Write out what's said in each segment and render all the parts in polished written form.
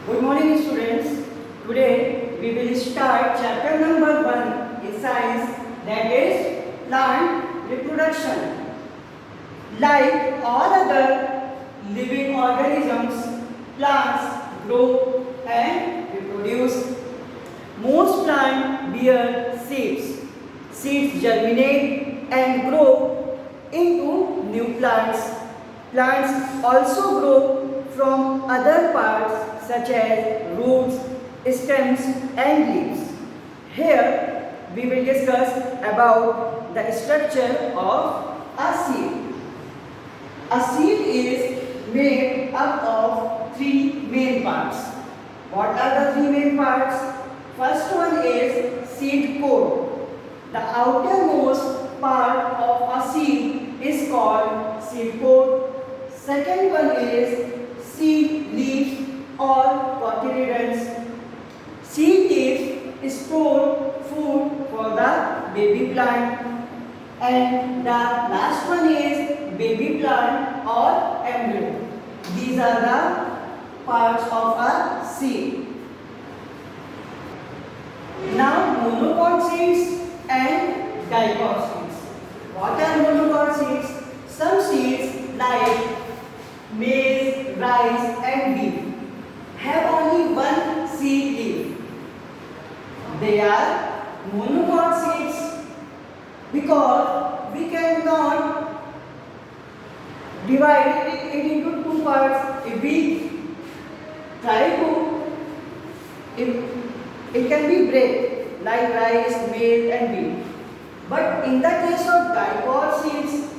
Good morning, students. Today we will start chapter number 1 in science, that is plant reproduction. Like all other living organisms, plants grow and reproduce. Most plants bear seeds. Seeds germinate and grow into new plants. Plants also grow from other parts such as roots, stems and leaves. Here we will discuss about the structure of a seed. A seed is made up of three main parts. What are the three main parts? First one is seed coat. The outermost part of a seed is called seed coat. Second one is seed leaves or cotyledons. Seed leaves store food for the baby plant. And the last one is baby plant or embryo. These are the parts of a seed. Now monocot seeds and dicot seeds. What are monocot seeds? Some seeds like maize, rice and wheat have only one seed leaf. They are monocot seeds because we cannot divide it into two parts. If we try to, it can be break like rice, maize and wheat. But in the case of dicot seeds,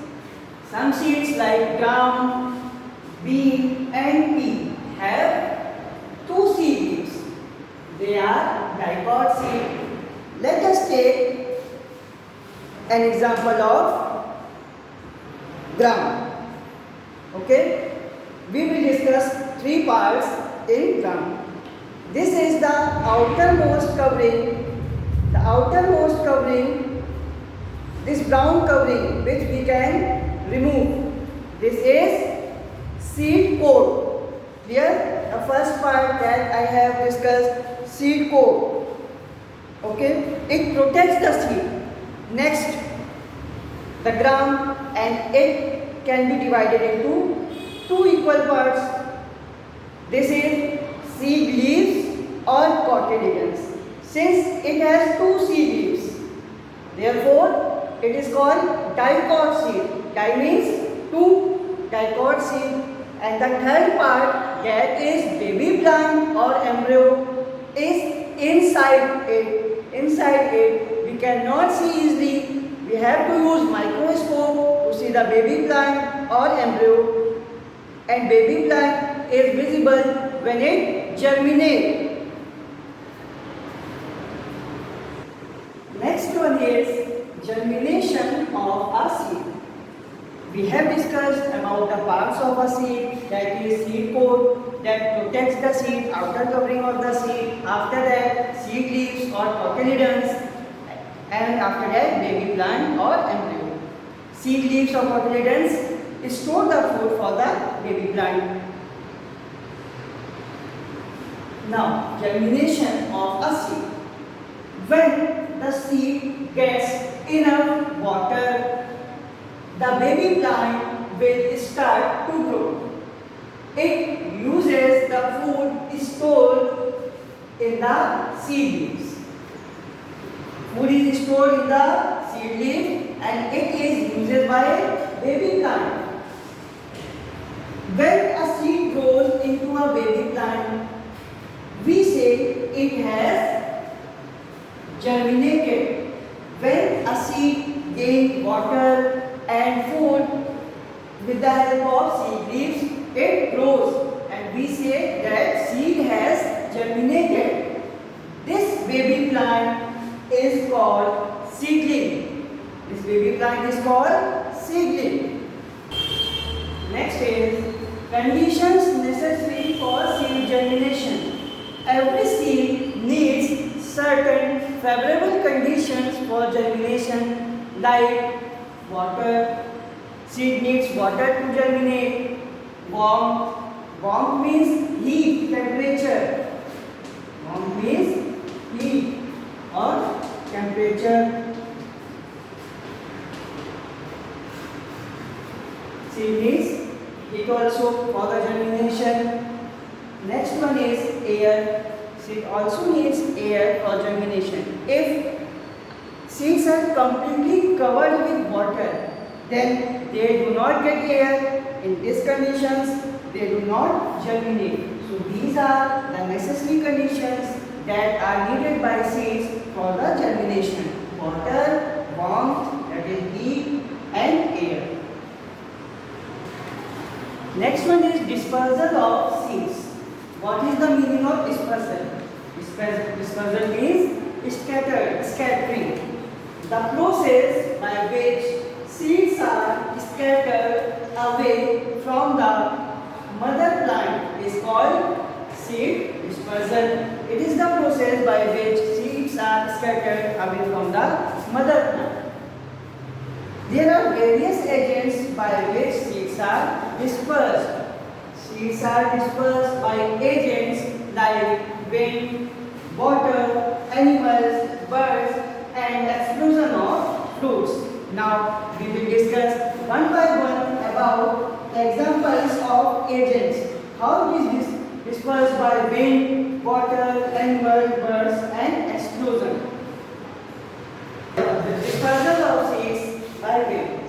some seeds like gram, bean and pea have two seed leaves. They are dicot seed. Let us take an example of gram. Okay? We will discuss three parts in gram. This is the outermost covering. The outermost covering, this brown covering which we can remove. This is seed coat. Here the first part that I have discussed, seed coat. Okay, it protects the seed. Next, the gram, and it can be divided into two equal parts. This is seed leaves or cotyledons. Since it has two seed leaves, therefore it is called dicot seed. Di means two, dicot seed. And the third part, that is baby plant or embryo, is inside it. Inside it, we cannot see easily. We have to use microscope to see the baby plant or embryo. And baby plant is visible when it germinates. Next one is germination of a seed. We have discussed about the parts of a seed, that is seed coat that protects the seed, outer covering of the seed. After that, seed leaves or cotyledons, and after that, baby plant or embryo. Seed leaves or cotyledons store the food for the baby plant. Now, germination of a seed. When the seed gets enough water, the baby plant will start to grow. It uses the food stored in the seed leaves. Food is stored in the seed leaf and it is used by baby plant. When a seed grows into a baby plant, we say it has germinated. When a seed gains water and food with the help of seed leaves, it grows and we say that seed has germinated. This baby plant is called seedling. This baby plant is called seedling. Next is conditions necessary for seed germination. Every seed needs certain favorable conditions for germination like water. Seed needs water to germinate. Warmth. Warmth means heat, temperature. air. Seed also needs air for germination. If seeds are completely covered with water, then they do not get air. In these conditions, they do not germinate. So these are the necessary conditions that are needed by seeds for the germination. Water, warmth, that is heat, and air. Next one is dispersal of seeds. What is the meaning of dispersal? Dispersal means scattering. The process by which seeds are scattered away from the mother plant is called seed dispersal. It is the process by which seeds are scattered away from the mother plant. There are various agents by which seeds are dispersed. Seeds are dispersed by agents like wind, water, animals, birds, and explosion of fruits. Now we will discuss one by one about examples of agents. How it is dispersed by wind, water, animals, birds, and explosion. The dispersal of seeds by wind.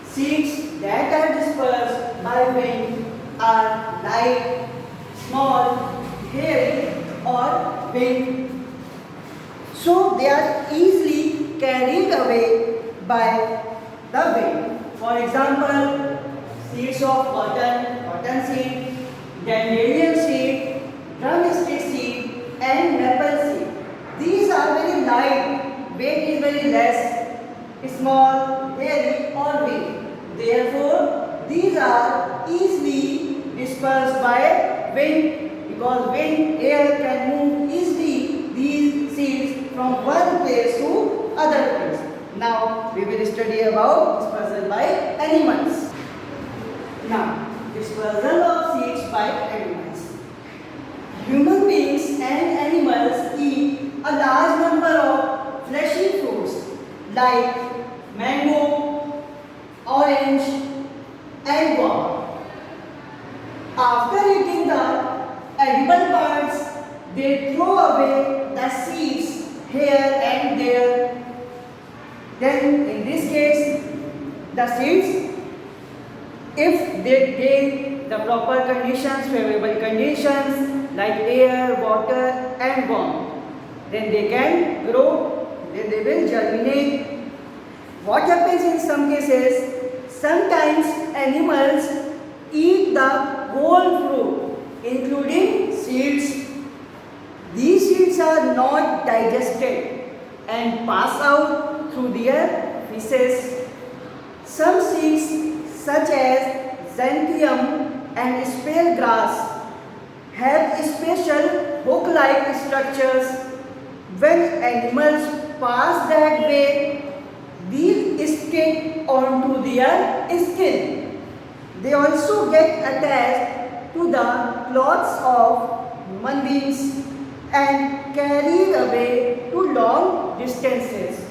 Seeds that are dispersed by wind are light, small, hairy, or big. So they are easily carried away by the wind. For example, seeds of cotton seed, dandelion seed, drumstick seed, and maple seed. These are very light, weight is very less, small, hairy, or big. Therefore, these are easily dispersed by wind, because wind, air can move easily these seeds from one place to other place. Now we will study about dispersal by animals. Now, dispersal of seeds by animals. Human beings and animals eat a large number of fleshy fruits like mango, orange, and guava. After eating the edible parts, they throw away the seeds here and there. Then in this case, the seeds, if they gain the proper conditions, favorable conditions like air, water, and warmth, then they can grow, then they will germinate. What happens in some cases, sometimes animals eat the whole fruit, including seeds. These seeds are not digested and pass out through their feces. Some seeds such as xanthium and spale grass have special hook-like structures. When animals pass that way, these stick onto their skin. They also get attached to the cloths of human beings and carried away to long distances.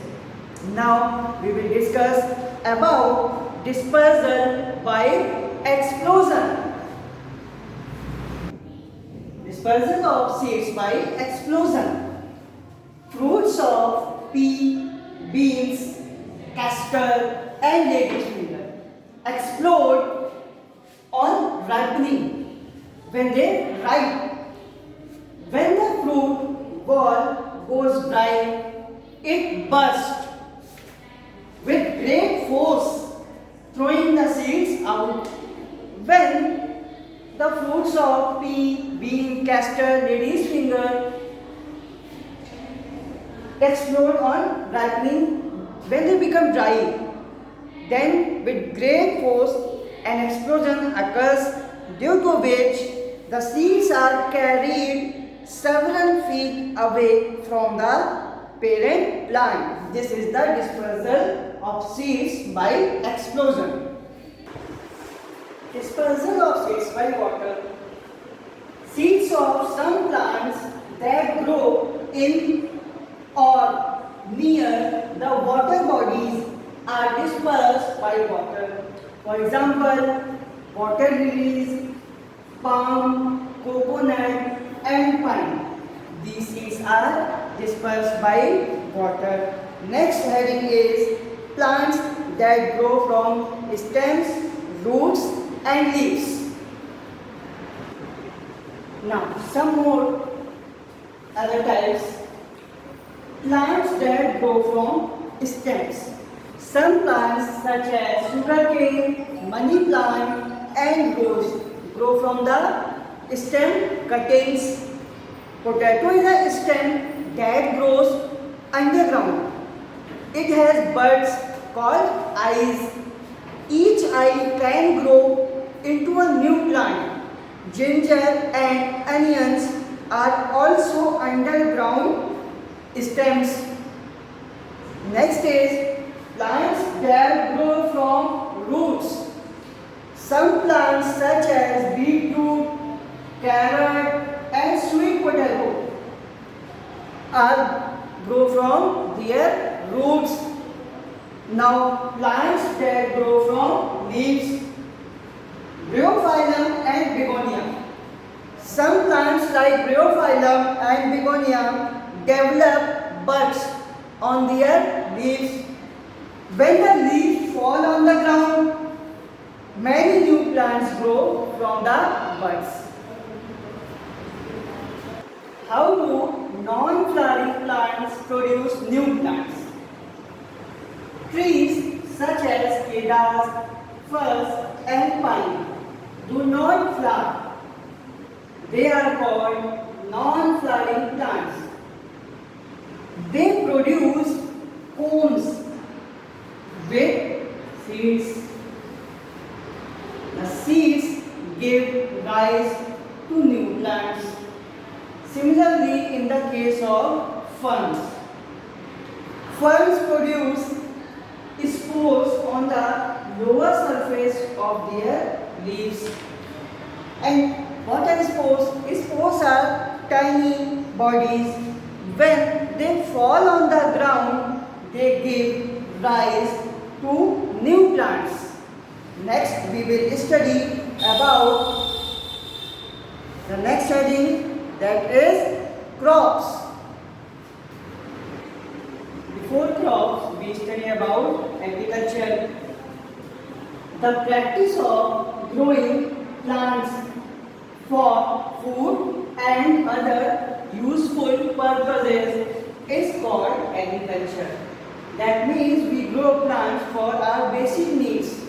Now we will discuss about dispersal by explosion. Dispersal of seeds by explosion. Fruits of pea, beans, castor, and lady's finger explode on ripening when they ripe. When the fruit ball goes dry, it bursts with great force, throwing the seeds out. When the fruits of pea, bean, castor, lady's finger explode on ripening, when they become dry, then with great force an explosion occurs, due to which the seeds are carried several feet away from the parent plant. This is the dispersal of seeds by explosion. Dispersal of seeds by water. Seeds of some plants that grow in or near the water bodies are dispersed by water. For example, water lilies, palm, coconut, and dispersed by water. Next heading is plants that grow from stems, roots and leaves. Now some more other types. Plants that grow from stems. Some plants such as sugarcane, money plant and rose grow from the stem cuttings. Potato is a stem that grows underground. It has buds called eyes. Each eye can grow into a new plant. Ginger and onions are also underground stems. Next is plants that grow from roots. Some plants such as beetroot, carrot and sweet potato are grow from their roots. Now plants that grow from leaves. Bryophyllum and begonia. Some plants like bryophyllum and begonia develop buds on their leaves. When the leaves fall on the ground, many new plants grow from the buds. How do non-flowering plants produce new plants? Trees such as cedars, firs and pine do not flower. They are called non-flowering plants. They produce cones with seeds. The seeds give rise to new plants. Similarly, in the case of ferns, ferns produce spores on the lower surface of their leaves. And what are spores? Spores are tiny bodies. When they fall on the ground, they give rise to new plants. Next, we will study about the next heading, that is crops. Before crops, we study about agriculture. The practice of growing plants for food and other useful purposes is called agriculture. That means we grow plants for our basic needs,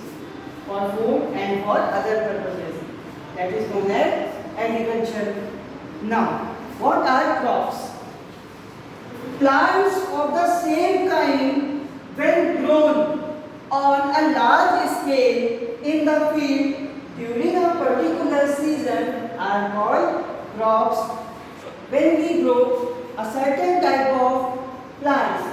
for food and for other purposes. That is known as agriculture. Now, what are crops? Plants of the same kind, when grown on a large scale in the field during a particular season, are called crops. When we grow a certain type of plants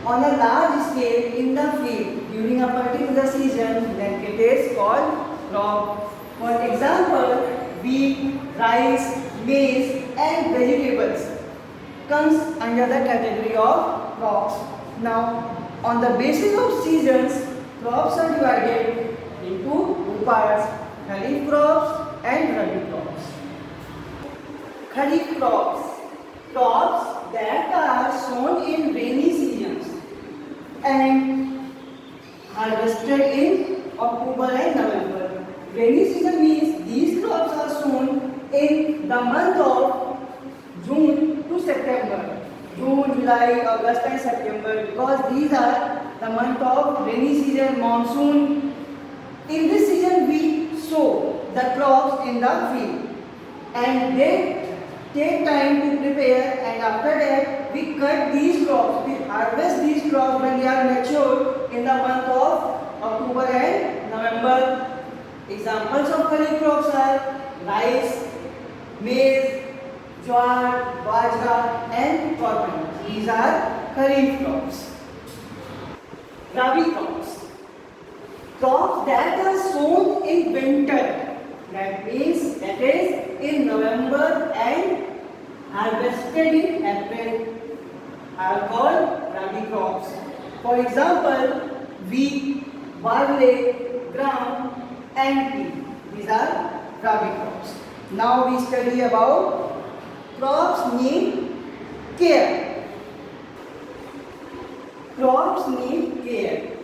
on a large scale in the field during a particular season, then it is called crop. For example, wheat, rice, maize and vegetables comes under the category of crops. Now, on the basis of seasons, crops are divided into two parts: kharif crops and rabi crops. Kharif crops, crops that are sown in rainy seasons and harvested in October and November. Rainy season means these crops are sown in the month of June to September. June, July, August and September, because these are the month of rainy season, monsoon. In this season we sow the crops in the field and they take time to prepare, and after that we cut these crops, we harvest these crops when they are mature in the month of October and November. Examples of kharif crops are rice, maize, jowar, bajra and cotton. These are kharif crops. Rabi crops, crops that are sown in winter. That means that is in November and harvested in April, are called rabi crops. For example, wheat, barley, gram and tea. These are rabi crops. Now we study about crops need Care. Crops need care.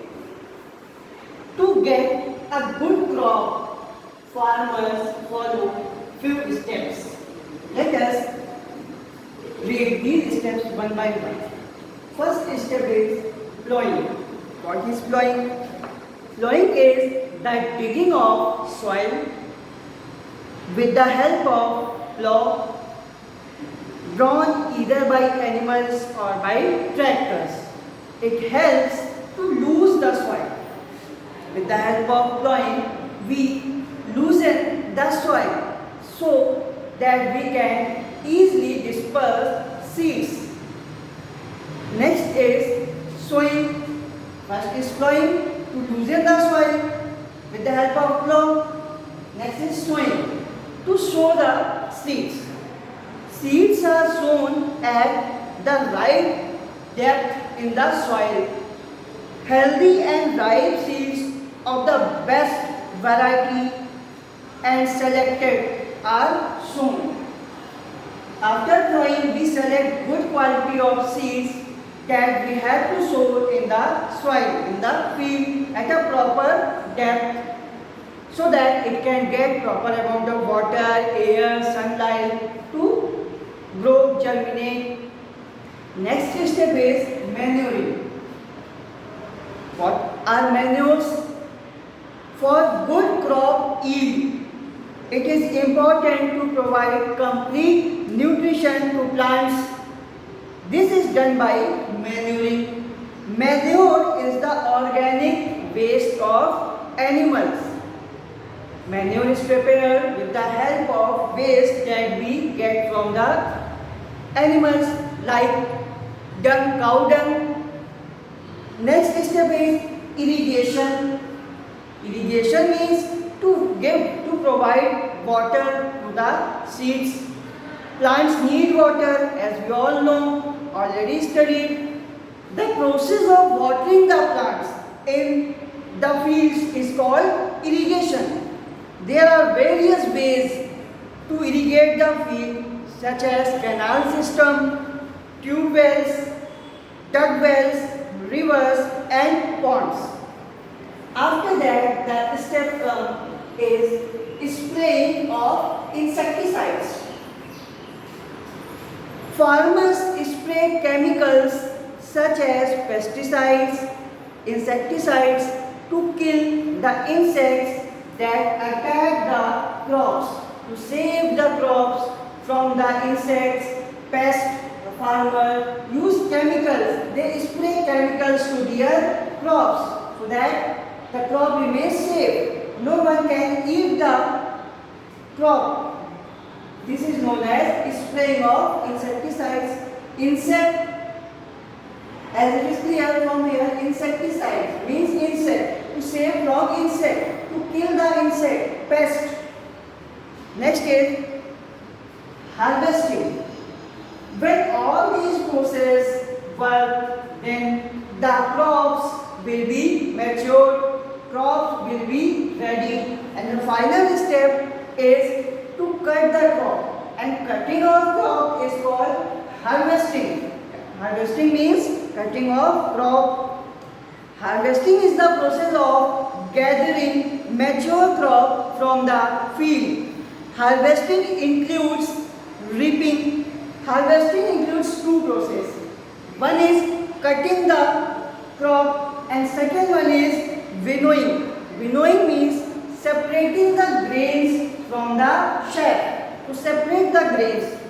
To get a good crop, farmers follow few steps. Let us read these steps one by one. First step is plowing. What is plowing? Plowing is the digging of soil with the help of plow drawn either by animals or by tractors. It helps to lose the soil. With the help of plowing, we loosen the soil so that we can easily disperse seeds. Next is sowing. First is plowing to loosen the soil with the help of plow. Next is sowing to sow the seeds. Seeds are sown at the right depth in the soil. Healthy and ripe seeds of the best variety and selected are sown. After plowing, we select good quality of seeds that we have to sow in the soil, in the field at a proper depth so that it can get proper amount of water, air, sunlight to grow, germinate. Next step is manuring. What are manures? For good crop yield, it is important to provide complete nutrition to plants. This is done by manuring. Manure is the organic waste of animals. Manure is prepared with the help of waste that we get from the animals like dung, cow dung. Next step is irrigation. Irrigation means to provide water to the seeds. Plants need water, as we all know, already studied. The process of watering the plants in the fields is called irrigation. There are various ways to irrigate the field, such as canal system, tube wells, duct wells, rivers and ponds. After that, the step is spraying of insecticides. Farmers spray chemicals such as pesticides, insecticides to kill the insects that attack the crops. To save the crops from the insects, pests, the farmer use chemicals. They spray chemicals to their crops so that the crop remains safe. No one can eat the crop. This is known as spraying of insecticides. Insect, as it is clear from here, insecticide means insect. To save from insect, to kill the insect, pest. Next is harvesting. When all these processes work, then the crops will be matured, crops will be ready, and the final step is to cut the crop, and cutting of crop is called harvesting. Harvesting means cutting of crop. Harvesting is the process of gathering mature crop from the field. Harvesting includes reaping. Harvesting includes two processes. One is cutting the crop and second one is winnowing. Winnowing means separating the grains from the chaff. To separate the grains,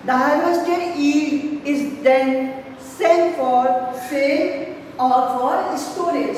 the harvested yield is then sent for sale or for storage.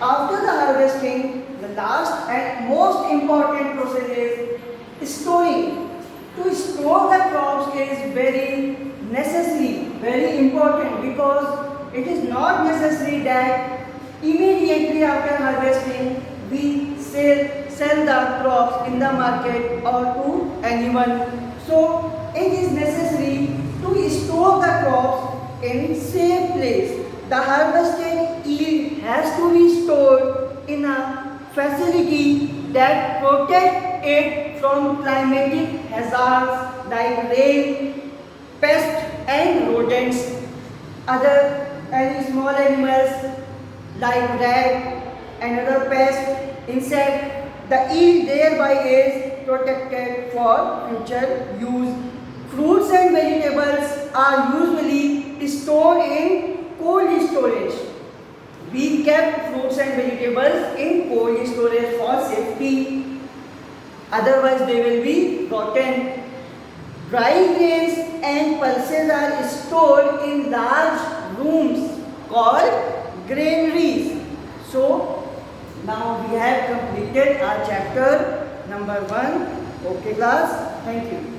After the harvesting, the last and most important process is storing. To store the crops is very necessary, very important, because it is not necessary that immediately after harvesting we sell the crops in the market or to anyone. So it is necessary to store the crops in safe place. The harvested yield has to be stored in a facility that protects it from climatic hazards like rain, pests and rodents, other any small animals like rat and other pests, insect, the yield thereby is protected for future use. Fruits and vegetables are usually stored in cold storage. We kept fruits and vegetables in cold storage for safety, otherwise they will be rotten. Dry grains and pulses are stored in large rooms called granaries. So, now we have completed our chapter number 1. Okay class, thank you.